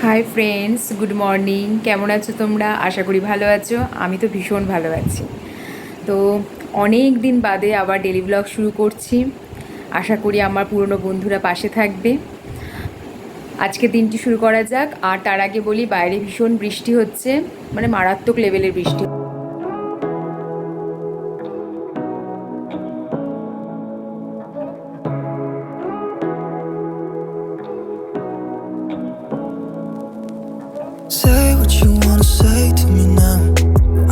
Hi friends, good morning. কেমন আছো তোমরা? আশা করি ভালো আছো। আমি তো ভীষণ ভালো আছি। তো অনেক দিন বাদে আবার ডেলি ব্লগ শুরু করছি। আশা করি আমার পুরনো বন্ধুরা পাশে থাকবে। আজকে দিনটি শুরু করা যাক। আর তার আগে বলি, বাইরে ভীষণ বৃষ্টি হচ্ছে, মানে মারাত্মক লেভেলের বৃষ্টি। Say what you wanna say to me now.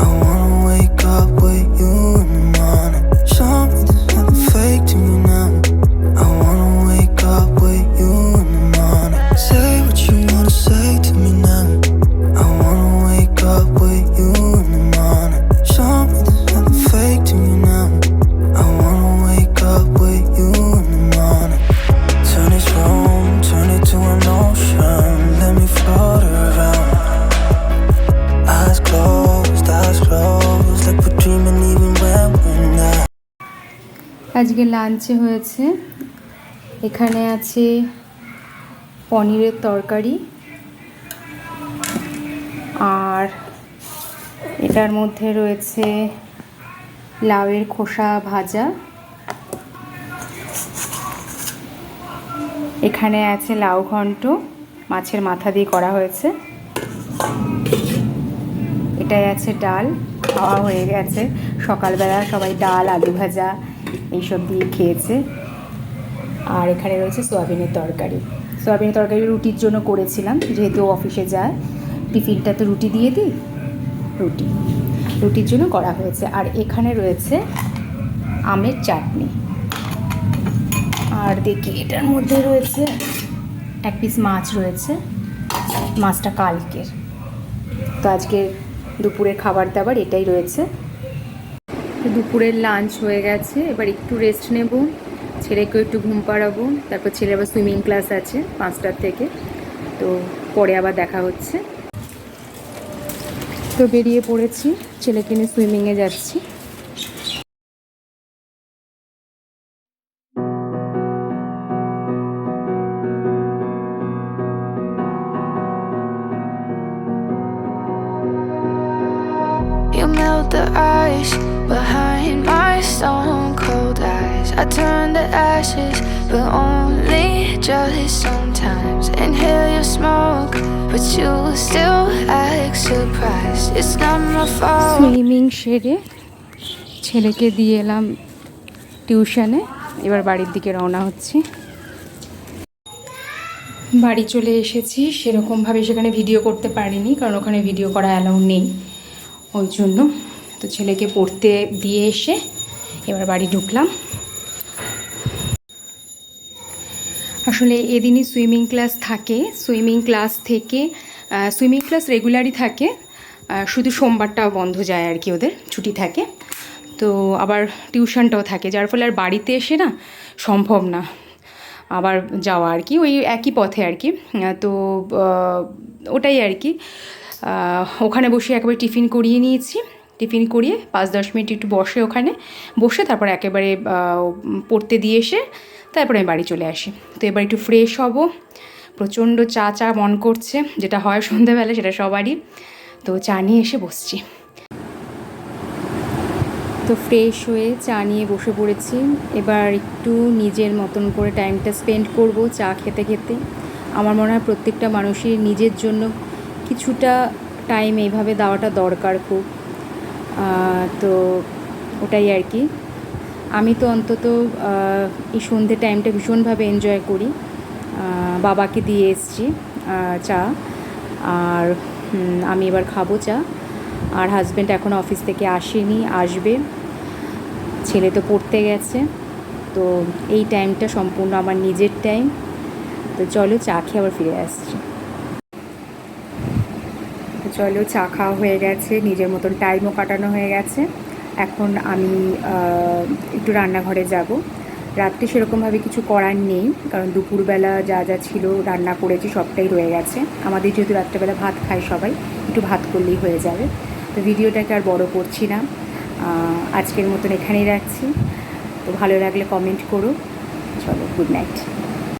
I wanna wake up with you in the morning. Show me there's nothing fake to me now. I wanna wake up with you in the morning. Say what you wanna say to me now. I wanna wake up with you in the morning. Show me there's nothing fake to me now. I wanna wake up with you in the morning. Turn this room, turn it to an ocean. Let me float around. Eyes closed, like we're dreaming even when we're not. আজকে লাঞ্চে হয়েছে, এখানে আছে পনিরের তরকারি, আর এটার মধ্যে রয়েছে লাউয়ের খোসা ভাজা, এখানে আছে লাউ ঘন্ট, মাছের মাথা দিয়ে করা হয়েছে, এটাই আছে ডাল। খাওয়া হয়ে গেছে, সকালবেলা সবাই ডাল আলু ভাজা এইসব দিয়ে খেয়েছে। আর এখানে রয়েছে সোয়াবিনের তরকারি। সোয়াবিনের তরকারি রুটির জন্য করেছিলাম, যেহেতু অফিসে যায়, টিফিনটা তো রুটি দিয়ে দিই, রুটির জন্য করা হয়েছে। আর এখানে রয়েছে আমের চাটনি। আর দেখি এটার মধ্যে রয়েছে এক পিস মাছ রয়েছে, মাছটা কালকের। তো আজকে দুপুরের খাবার দাবার এটাই রয়েছে। দুপুরের লাঞ্চ হয়ে গেছে, এবার একটু রেস্ট নেব, ছেলেকেও একটু ঘুম পাড়াবো, তারপর ছেলে আবার সুইমিং ক্লাস আছে 5টার থেকে, তো পরে আবার দেখা হচ্ছে। তো বেরিয়ে পড়েছি, ছেলেকে নিয়ে সুইমিংয়ে যাচ্ছি। You melt the ice behind my stone cold eyes. I turn to ashes, but only just sometimes. Inhale your smoke, but you still act surprised. It's not my fault. Swimming সেরে ছেলেকে দিয়ে এলাম টিউশনে, এবার বাড়ির দিকে রওনা হচ্ছি। বাড়ি চলে এসেছি, সেরকমভাবে সেখানে ভিডিও করতে পারিনি, কারণ ওখানে ভিডিও করা অ্যালাউ নেই, ওই জন্য। তো ছেলেকে পড়তে দিয়ে এসে এবার বাড়ি ঢুকলাম। আসলে এদিনই সুইমিং ক্লাস থাকে, সুইমিং ক্লাস রেগুলারই থাকে, শুধু সোমবারটা বন্ধ যায় আর কি, ওদের ছুটি থাকে। তো আবার টিউশনটাও থাকে, যার ফলে আর বাড়িতে এসে না সম্ভব না আবার যাওয়া আর কি, ওই একই পথে আর কি। তো ওটাই আর কি, ওখানে বসে একেবারে টিফিন করিয়ে নিয়েছি, টিফিন করিয়ে 5-10 মিনিট একটু ওখানে বসে তারপর একেবারে পড়তে দিয়ে এসে তারপরে আমি বাড়ি চলে আসি। তো এবার একটু ফ্রেশ হব, প্রচণ্ড চা মন করছে, যেটা হয় সন্ধ্যাবেলা, সেটা সবারই। তো চা নিয়ে এসে বসছি। তো ফ্রেশ হয়ে চা নিয়ে বসে পড়েছি, এবার একটু নিজের মতন করে টাইমটা স্পেন্ড করব চা খেতে খেতে। আমার মনে হয় প্রত্যেকটা মানুষের নিজের জন্য কিছুটা টাইম এইভাবে দেওয়াটা দরকার খুব। তো ওটাই আর কি। আমি তো অন্তত এই সন্ধ্যে টাইমটা ভীষণভাবে এনজয় করি। বাবাকে দিয়ে এসছি চা, আর আমি এবার খাবো চা। আর হাজব্যান্ড এখন অফিস থেকে আসেনি, আসবে। ছেলে তো পড়তে গেছে, তো এই টাইমটা সম্পূর্ণ আমার নিজের টাইম। তো চলো চা খেয়ে আবার ফিরে আসছি। তো চলো, চা খাওয়া হয়ে গেছে, নিজের মতন টাইমও কাটানো হয়ে গেছে। এখন আমি একটু রান্নাঘরে যাব। রাত্রে সেরকমভাবে কিছু করার নেই, কারণ দুপুরবেলা যা যা ছিল রান্না করেছি সবটাই রয়ে গেছে। আমাদের যেহেতু রাত্রেবেলা ভাত খায় সবাই, একটু ভাত করলেই হয়ে যাবে। তো ভিডিওটাকে আর বড় করছি না, আজকের মতন এখানেই রাখছি। তো ভালো লাগলে কমেন্ট করো। চলো, গুড নাইট।